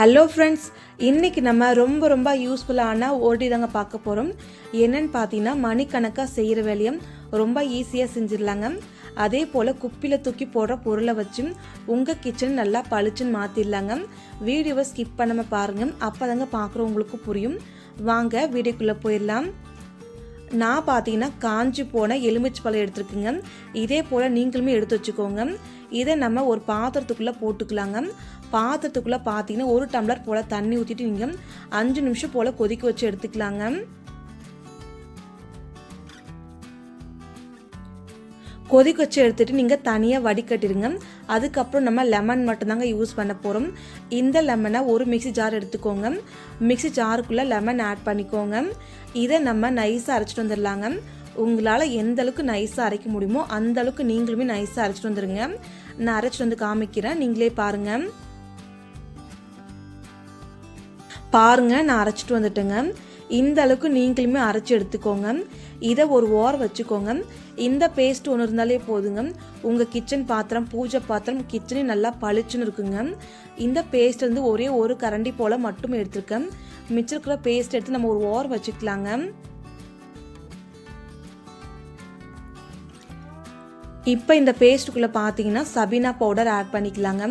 Hello friends, இன்றைக்கி நம்ம ரொம்ப யூஸ்ஃபுல்லான ஓடி தாங்க பார்க்க போகிறோம். என்னென்னு பார்த்தீங்கன்னா, மணிக்கணக்காக செய்கிற வேலையும் ரொம்ப ஈஸியாக செஞ்சிடலாங்க. அதே போல் குப்பியில் தூக்கி போடுற பொருளை வச்சு உங்கள் கிச்சன் நல்லா பளிச்சுன்னு மாற்றிடலாங்க. வீடியோவை ஸ்கிப் பண்ணாமல் பாருங்கள், அப்போ தாங்க பார்க்குறவங்களுக்கு புரியும். வாங்க வீடியோக்குள்ளே போயிடலாம். நான் பார்த்தீங்கன்னா காஞ்சி போன எலுமிச்சை பழம் எடுத்துருக்குங்க. இதே போல் நீங்களுமே எடுத்து வச்சுக்கோங்க. இதை நம்ம ஒரு பாத்திரத்துக்குள்ளே போட்டுக்கலாங்க. பாத்திரத்துக்குள்ளே பார்த்தீங்கன்னா 1 டம்ளர் போல் தண்ணி ஊற்றிட்டு நீங்கள் 5 நிமிஷம் போல் கொதிக்க வச்சு எடுத்துக்கலாங்க. கொதிக்க வச்சு எடுத்துகிட்டு நீங்கள் தனியாக வடிகட்டிடுங்க. அதுக்கப்புறம் நம்ம லெமன் மட்டும்தாங்க யூஸ் பண்ண போகிறோம். இந்த லெமனை ஒரு மிக்ஸி ஜார் எடுத்துக்கோங்க. மிக்ஸி ஜாருக்குள்ளே லெமன் ஆட் பண்ணிக்கோங்க. இதை நம்ம நைஸாக அரைச்சிட்டு வந்துடலாங்க. உங்களால் எந்த அளவுக்கு நைஸாக அரைக்க முடியுமோ அந்த அளவுக்கு நீங்களுமே நைஸாக அரைச்சிட்டு வந்துடுங்க. நான் அரைச்சிட்டு வந்து காமிக்கிறேன், நீங்களே பாருங்கள். நான் அரைச்சிட்டு வந்துட்டேங்க. இந்த அளவுக்கு நீங்களுமே அரைச்சி எடுத்துக்கோங்க. இதை ஒரு ஓரம் வச்சுக்கோங்க. இந்த பேஸ்ட் ஒன்று இருந்தாலே போதுங்க. உங்கள் கிச்சன் பாத்திரம், பூஜை பாத்திரம், கிச்சனே நல்லா பளிச்சுன்னு இருக்குங்க. இந்த பேஸ்ட் வந்து ஒரே ஒரு கரண்டி போல் மட்டும் எடுத்துருக்கேன். மிச்சம் இருக்கிற பேஸ்ட் எடுத்து நம்ம ஒரு ஓரம் வச்சுக்கலாங்க. இப்போ இந்த பேஸ்ட்டுக்குள்ளே பார்த்தீங்கன்னா சபீனா பவுடர் ஆட் பண்ணிக்கலாங்க.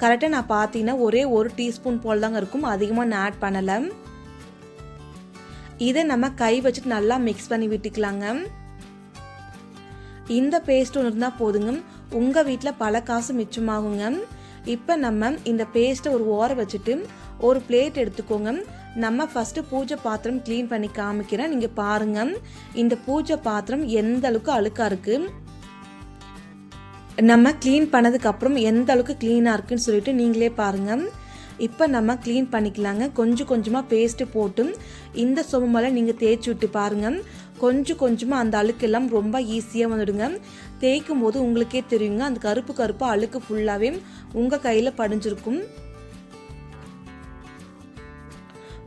கரெக்டாக நான் பார்த்தீங்கன்னா ஒரே 1 டீஸ்பூன் போல் தாங்க இருக்கும், அதிகமாக நான் ஆட் பண்ணலை. இதை நம்ம கை வச்சுட்டு நல்லா மிக்ஸ் பண்ணி விட்டுக்கலாங்க. இந்த பேஸ்ட் ஒன்று இருந்தால் போதுங்க, உங்கள் வீட்டில் பல காசு மிச்சமாகுங்க. இப்போ நம்ம இந்த பேஸ்ட்டை ஒரு ஓரம் வச்சுட்டு ஒரு பிளேட் எடுத்துக்கோங்க. நம்ம ஃபஸ்ட்டு பூஜை பாத்திரம் க்ளீன் பண்ணி காமிக்கிறேன், நீங்கள் பாருங்கள். இந்த பூஜை பாத்திரம் எந்த அளவுக்கு அழுக்காக இருக்குது, நம்ம க்ளீன் பண்ணதுக்கப்புறம் எந்த அளவுக்கு க்ளீனாக இருக்குன்னு சொல்லிட்டு நீங்களே பாருங்கள். இப்போ நம்ம க்ளீன் பண்ணிக்கலாங்க. கொஞ்சமாக பேஸ்ட்டு போட்டு இந்த சோப்பு மேலே நீங்கள் தேய்ச்சி விட்டு பாருங்கள். கொஞ்சமாக அந்த அழுக்கெல்லாம் ரொம்ப ஈஸியாக வந்துடுங்க. தேய்க்கும் போது உங்களுக்கே தெரியுங்க, அந்த கருப்பு அழுக்கு ஃபுல்லாகவே உங்கள் கையில் படிஞ்சிருக்கும்.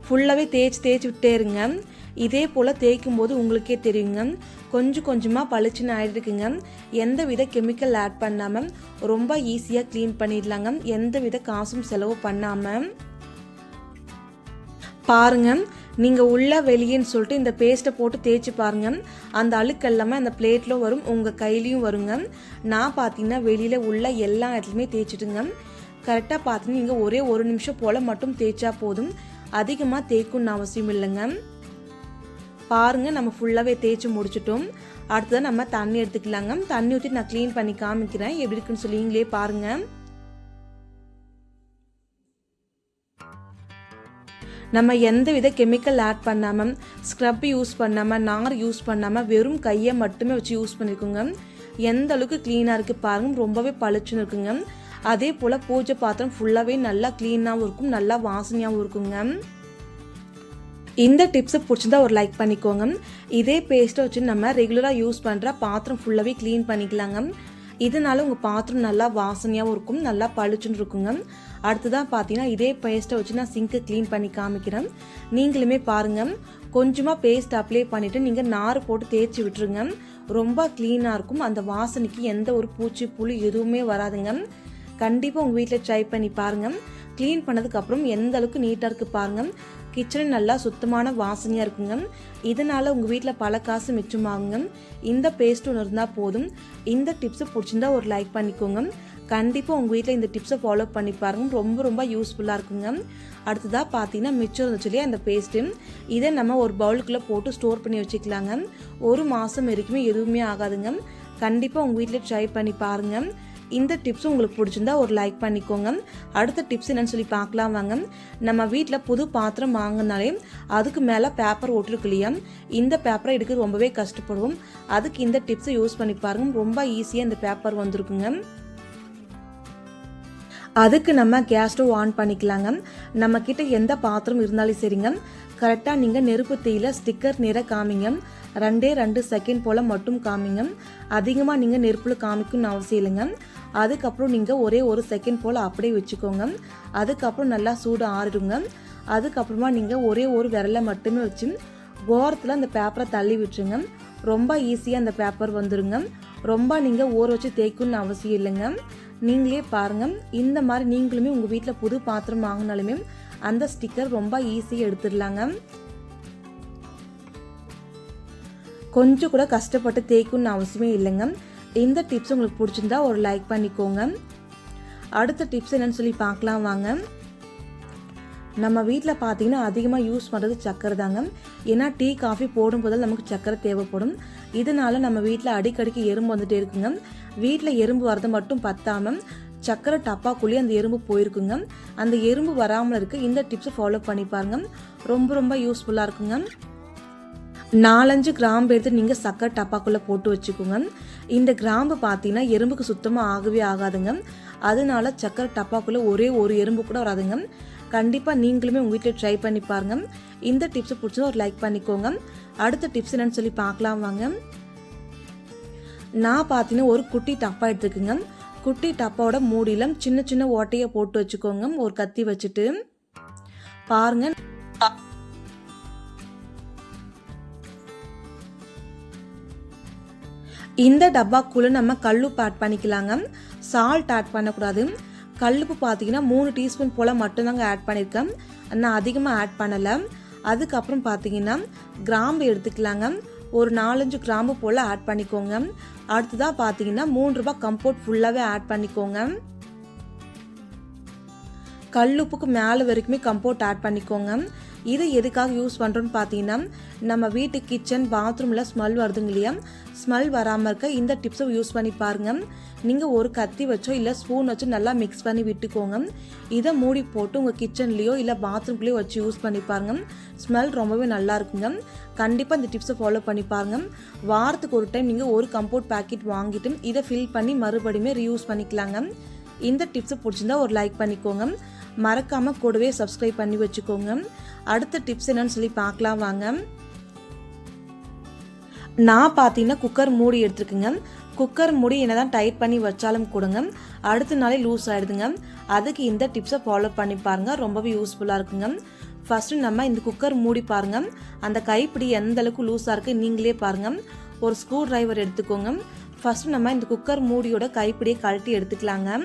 ஃபுல்லாகவே தேய்ச்சி விட்டே இருங்க. இதே போல் தேய்க்கும் போது உங்களுக்கே தெரியுங்க, கொஞ்சமாக பளிச்சுன்னு ஆகிடுக்குங்க. எந்த வித கெமிக்கல் ஆட் பண்ணாமல் ரொம்ப ஈஸியாக க்ளீன் பண்ணிடலாங்க, எந்த வித காசும் செலவு பண்ணாமல். பாருங்கள், நீங்கள் உள்ள வெளியேன்னு சொல்லிட்டு இந்த பேஸ்ட்டை போட்டு தேய்ச்சி பாருங்கள். அந்த அழுக்கு எல்லாமே அந்த பிளேட்டில் வரும், உங்கள் கையிலையும் வருங்க. நான் பார்த்தீங்கன்னா வெளியில் உள்ள எல்லா இடத்துலையுமே தேய்ச்சிட்டுங்க. கரெக்டாக பார்த்தீங்கன்னா நீங்கள் ஒரே 1 நிமிஷம் போல் மட்டும் தேய்ச்சா போதும், அதிகமாக தேய்க்கும்னு அவசியம் இல்லைங்க. பாருங்கள், நம்ம ஃபுல்லாகவே தேய்ச்சி முடிச்சிட்டோம். அடுத்ததான் நம்ம தண்ணி எடுத்துக்கலாங்க. தண்ணி ஊற்றி நான் க்ளீன் பண்ணி காமிக்கிறேன், எப்படி இருக்குன்னு சொல்லி நீங்களே பாருங்கள். நம்ம எந்த வித கெமிக்கல் ஆட் பண்ணாமல், ஸ்க்ரப் யூஸ் பண்ணாமல், நார் யூஸ் பண்ணாமல், வெறும் கையை மட்டுமே வச்சு யூஸ் பண்ணியிருக்குங்க. எந்த அளவுக்கு க்ளீனாக இருக்குது பாருங்கள், ரொம்பவே பளிச்சுன்னு இருக்குங்க. அதே போல் பூஜை பாத்திரம் ஃபுல்லாகவே நல்லா க்ளீனாகவும் இருக்கும், நல்லா வாசனையாகவும் இருக்குங்க. இந்த டிப்ஸை பிடிச்சிருந்தா ஒரு லைக் பண்ணிக்கோங்க. இதே பேஸ்ட்டை வச்சு நம்ம ரெகுலராக யூஸ் பண்ணுற பாத்திரம் ஃபுல்லாகவே க்ளீன் பண்ணிக்கலாங்க. இதனால உங்கள் பாத்திரம் நல்லா வாசனையாகவும் இருக்கும், நல்லா பளிச்சுன்னு இருக்குங்க. அடுத்ததாக பார்த்தீங்கன்னா இதே பேஸ்ட்டை வச்சு நான் சிங்க்கை க்ளீன் பண்ணி காமிக்கிறேன், நீங்களுமே பாருங்கள். கொஞ்சமாக பேஸ்ட் அப்ளை பண்ணிவிட்டு நீங்கள் நார் போட்டு தேய்ச்சி விட்டுருங்க. ரொம்ப க்ளீனாக இருக்கும், அந்த வாசனைக்கு எந்த ஒரு பூச்சி புழு எதுவுமே வராதுங்க. கண்டிப்பாக உங்கள் வீட்டில் ட்ரை பண்ணி பாருங்கள். க்ளீன் பண்ணதுக்கப்புறம் எந்த அளவுக்கு நீட்டாக இருக்குது பாருங்கள். கிச்சன் நல்லா சுத்தமான வாசனையாக இருக்குங்க. இதனால் உங்கள் வீட்டில் பல காசு மிச்சமாகுங்க. இந்த பேஸ்ட் ஒன்று இருந்தால் போதும். இந்த டிப்ஸை பிடிச்சிருந்தா ஒரு லைக் பண்ணிக்கோங்க. கண்டிப்பாக உங்கள் வீட்டில் இந்த டிப்ஸை ஃபாலோ பண்ணி பாருங்கள், ரொம்ப யூஸ்ஃபுல்லாக இருக்குங்க. அடுத்ததாக பார்த்தீங்கன்னா மிச்சம் இருந்துச்சு இல்லையா அந்த பேஸ்ட்டு, இதை நம்ம ஒரு பவுலுக்குள்ளே போட்டு ஸ்டோர் பண்ணி வச்சுக்கலாங்க. 1 மாதம் வரைக்குமே எதுவுமே ஆகாதுங்க. கண்டிப்பாக உங்கள் வீட்டில் ட்ரை பண்ணி பாருங்கள். இந்த டிப்ஸ் உங்களுக்கு பிடிச்சிருந்தா ஒரு லைக் பண்ணிக்கோங்க. அடுத்த டிப்ஸ் என்னன்னு சொல்லி பார்க்கலாம் வாங்க. நம்ம வீட்டில் புது பாத்திரம் வாங்கினாலே அதுக்கு மேலே பேப்பர் ஒட்டிருக்கு இல்லையா, இந்த பேப்பரை எடுக்க ரொம்பவே கஷ்டப்படுவோம். அதுக்கு இந்த டிப்ஸை யூஸ் பண்ணி பாருங்கள், ரொம்ப ஈஸியாக இந்த பேப்பர் வந்துருக்குங்க. அதுக்கு நம்ம கேஸ் ஸ்டவ் ஆன் பண்ணிக்கலாங்க. நம்மக்கிட்ட எந்த பாத்திரம் இருந்தாலும் சரிங்க, கரெக்டாக நீங்கள் நெருப்பு தீயில ஸ்டிக்கர் நிற காமிங்க. 2 செகண்ட் போல் மட்டும் காமிங்க, அதிகமாக நீங்கள் நெருப்பில் காமிக்கணும்னு அவசியம் இல்லைங்க. அதுக்கப்புறம் நீங்கள் ஒரே 1 செகண்ட் போல் அப்படியே வச்சுக்கோங்க. அதுக்கப்புறம் நல்லா சூடு ஆறிடுங்க. அதுக்கப்புறமா நீங்கள் ஒரே ஒரு விரலை மட்டுமே வச்சு ஓரத்தில் அந்த பேப்பரை தள்ளி விட்டுருங்க. ரொம்ப ஈஸியாக அந்த பேப்பர் வந்துடுங்க. ரொம்ப நீங்கள் ஊற வச்சு தேய்க்கணும்னு அவசியம் இல்லைங்க. நீங்களே பாருங்கள். இந்த மாதிரி நீங்களுமே உங்கள் வீட்டில் புது பாத்திரம் வாங்கினாலுமே அந்த ஸ்டிக்கர் ரொம்ப ஈஸியாக எடுத்துடலாங்க. கொஞ்சம் கூட கஷ்டப்பட்டு தேய்க்கணும்னு அவசியமே இல்லைங்க. இந்த டிப்ஸ் உங்களுக்கு பிடிச்சிருந்தா ஒரு லைக் பண்ணிக்கோங்க. அடுத்த டிப்ஸ் என்னன்னு சொல்லி பார்க்கலாம் வாங்க. நம்ம வீட்டில் பார்த்தீங்கன்னா அதிகமாக யூஸ் பண்ணுறது சக்கரை தாங்க. ஏன்னா டீ காஃபி போடும்போது நமக்கு சக்கரை தேவைப்படும். இதனால நம்ம வீட்டில் அடிக்கடிக்கு எறும்பு வந்துட்டே இருக்குங்க. வீட்டில் எறும்பு வரது மட்டும் பத்தாமல் சக்கரை டப்பாக்குள்ளேயே அந்த எறும்பு போயிருக்குங்க. அந்த எறும்பு வராமல் இருக்க இந்த டிப்ஸை ஃபாலோ பண்ணி பாருங்க. ரொம்ப யூஸ்ஃபுல்லாக இருக்குங்க. 4-5 கிராம்பு எடுத்து நீங்கள் சக்கரை டப்பாக்குள்ளே போட்டு வச்சுக்கோங்க. இந்த கிராம்பு பார்த்தீங்கன்னா எறும்புக்கு சுத்தமாக ஆகவே ஆகாதுங்க. அதனால சக்கரை டப்பாக்குள்ளே ஒரே ஒரு எறும்பு கூட வராதுங்க. கண்டிப்பாக நீங்களுமே உங்கள் வீட்டில் ட்ரை பண்ணி பாருங்கள். இந்த டிப்ஸை பிடிச்சா ஒரு லைக் பண்ணிக்கோங்க. அடுத்த டிப்ஸ் என்னன்னு சொல்லி பார்க்கலாம் வாங்க. நான் பார்த்தீங்கன்னா ஒரு குட்டி டப்பா எடுத்துக்குங்க. குட்டி டப்பாவோட மூடியில் சின்ன ஓட்டையை போட்டு வச்சுக்கோங்க. ஒரு கத்தி வச்சுட்டு பாருங்க. இந்த டப்பாக்குள்ளே நம்ம கல்லுப்பு ஆட் பண்ணிக்கலாங்க. சால்ட் ஆட் பண்ணக்கூடாது. கல்லுப்பு பார்த்தீங்கன்னா 3 டீஸ்பூன் போல் மட்டும்தாங்க ஆட் பண்ணியிருக்கேன். நான் அதிகமாக ஆட் பண்ணலை. அதுக்கப்புறம் பார்த்தீங்கன்னா கிராம்பு எடுத்துக்கலாங்க. ஒரு 4-5 கிராம்பு போல் ஆட் பண்ணிக்கோங்க. அடுத்ததாக பார்த்தீங்கன்னா 3 ரூபாய் கம்போர்ட் ஃபுல்லாகவே ஆட் பண்ணிக்கோங்க. கல்லுப்புக்கு மேலே வரைக்குமே கம்போர்ட் ஆட் பண்ணிக்கோங்க. இது எதுக்காக யூஸ் பண்ணுறோன்னு பார்த்தீங்கன்னா நம்ம வீட்டு கிச்சன் பாத்ரூமில் ஸ்மெல் வருதுங்க இல்லையா, ஸ்மெல் வராமல் இருக்க இந்த டிப்ஸை யூஸ் பண்ணி பாருங்கள். நீங்கள் ஒரு கத்தி வச்சோ இல்லை ஸ்பூன் வச்சோ நல்லா மிக்ஸ் பண்ணி விட்டுக்கோங்க. இதை மூடி போட்டு உங்கள் கிச்சன்லேயோ இல்லை பாத்ரூம்லேயோ வச்சு யூஸ் பண்ணி பாருங்கள். ஸ்மெல் ரொம்பவே நல்லா இருக்குங்க. கண்டிப்பாக இந்த டிப்ஸை ஃபாலோ பண்ணி பாருங்கள். வாரத்துக்கு ஒரு டைம் நீங்கள் ஒரு கம்போர்ட் பேக்கெட் வாங்கிட்டு இதை ஃபில் பண்ணி மறுபடியுமே ரீயூஸ் பண்ணிக்கலாங்க. இந்த டிப்ஸை பிடிச்சிருந்தா ஒரு லைக் பண்ணிக்கோங்க. மறக்காமல் கூடவே சப்ஸ்கிரைப் பண்ணி வச்சுக்கோங்க. அடுத்த டிப்ஸ் என்னன்னு சொல்லி பார்க்கலாம் வாங்க. நான் பார்த்தீங்கன்னா குக்கர் மூடி எடுத்துருக்குங்க. குக்கர் மூடி என்னதான் டைட் பண்ணி வச்சாலும் கொடுங்க அடுத்த நாளே லூஸ் ஆகிடுதுங்க. அதுக்கு இந்த டிப்ஸை ஃபாலோ பண்ணி பாருங்கள். ரொம்பவே யூஸ்ஃபுல்லாக இருக்குங்க. ஃபஸ்ட்டு நம்ம இந்த குக்கர் மூடி பாருங்கள். அந்த கைப்பிடி எந்த அளவுக்கு லூஸாக இருக்குது நீங்களே பாருங்கள். ஒரு ஸ்க்ரூ டிரைவர் எடுத்துக்கோங்க. ஃபஸ்ட்டு நம்ம இந்த குக்கர் மூடியோட கைப்பிடியை கழட்டி எடுத்துக்கலாங்க.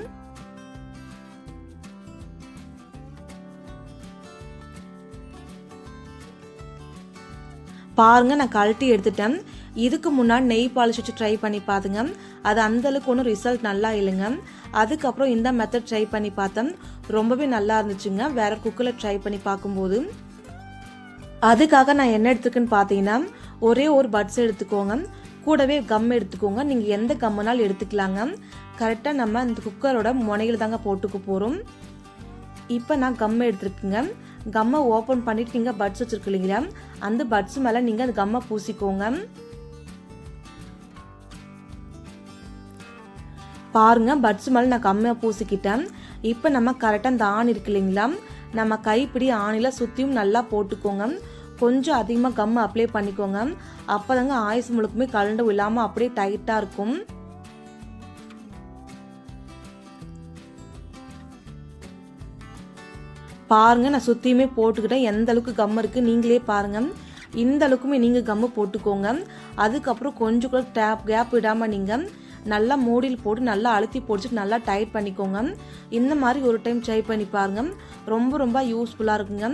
பாருங்க, நான் கழட்டி எடுத்துட்டேன். இதுக்கு முன்னாடி நெய் பாலிஷ் வச்சு ட்ரை பண்ணி பார்த்துங்க. அது அந்தளவுக்கு ஒன்றும் ரிசல்ட் நல்லா இல்லைங்க. அதுக்கப்புறம் இந்த மெத்தட் ட்ரை பண்ணி பார்த்தேன். ரொம்பவே நல்லா இருந்துச்சுங்க. வேற குக்கரில் ட்ரை பண்ணி பார்க்கும்போது அதுக்காக நான் என்ன எடுத்துக்குன்னு பார்த்தீங்கன்னா ஒரே ஒரு பட்ஸ் எடுத்துக்கோங்க. கூடவே கம் எடுத்துக்கோங்க. நீங்கள் எந்த கம்முனாலும் எடுத்துக்கலாங்க. கரெக்டாக நம்ம இந்த குக்கரோட முனையில் தாங்க போட்டுக்க போகிறோம். இப்போ நான் கம் எடுத்துருக்குங்க. கம்மை ஓப்பன் பண்ணிவிட்டு நீங்கள் பட்ஸ் வச்சுருக்கு இல்லைங்களா, அந்த பட்ஸ் மேலே நீங்கள் அந்த கம்மை பூசிக்கோங்க. பாருங்கள், பட்ஸ் மேலே நான் கம்மியாக பூசிக்கிட்டேன். இப்போ நம்ம கரெக்டாக அந்த ஆணி இருக்கு இல்லைங்களா, நம்ம கைப்பிடி ஆணியில் சுற்றியும் நல்லா போட்டுக்கோங்க. கொஞ்சம் அதிகமாக கம் அப்ளை பண்ணிக்கோங்க. அப்போ தாங்க ஆயுசு முழுக்குமே கலண்டு இல்லாமல் அப்படியே டைட்டாக இருக்கும். பாருங்கள், நான் சுற்றியுமே போட்டுக்கிட்டேன். எந்த அளவுக்கு கம் இருக்குது நீங்களே பாருங்கள். இந்த அளவுக்குமே நீங்கள் கம்மு போட்டுக்கோங்க. அதுக்கப்புறம் கொஞ்சம் கூட கேப் விடாமல் நீங்கள் நல்லா மூடியில் போட்டு நல்லா அழுத்தி போட்டுட்டு நல்லா டைட் பண்ணிக்கோங்க. இந்த மாதிரி ஒரு டைம் ட்ரை பண்ணி பாருங்கள். ரொம்ப யூஸ்ஃபுல்லாக இருக்குங்க.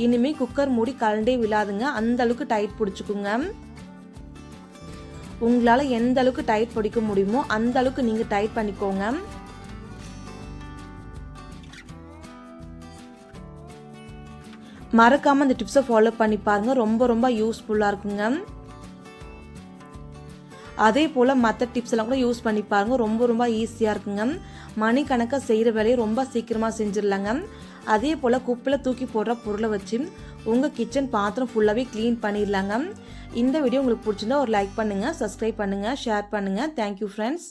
இனிமேல் குக்கர் மூடி கலண்டே விழாதுங்க. அந்த அளவுக்கு டைட் பிடிச்சிக்குங்க. உங்களால் எந்த அளவுக்கு டைட் பிடிக்க முடியுமோ அந்த அளவுக்கு நீங்கள் டைட் பண்ணிக்கோங்க. மறக்காமல் இந்த டிப்ஸை ஃபாலோ பண்ணி பாருங்கள். ரொம்ப யூஸ்ஃபுல்லாக இருக்குங்க. அதே போல் மற்ற டிப்ஸ் எல்லாம் கூட யூஸ் பண்ணி பாருங்கள். ரொம்ப ஈஸியாக இருக்குங்க. மணிக்கணக்காக செய்கிற வேலையை ரொம்ப சீக்கிரமாக செஞ்சிடலாங்க. அதே போல் குப்பையில் தூக்கி போடுற பொருளை வச்சு உங்கள் கிச்சன் பாத்திரம் ஃபுல்லாகவே க்ளீன் பண்ணிடலாங்க. இந்த வீடியோ உங்களுக்கு பிடிச்சிருந்தா ஒரு லைக் பண்ணுங்கள், சப்ஸ்கிரைப் பண்ணுங்கள், ஷேர் பண்ணுங்கள். Thank you friends.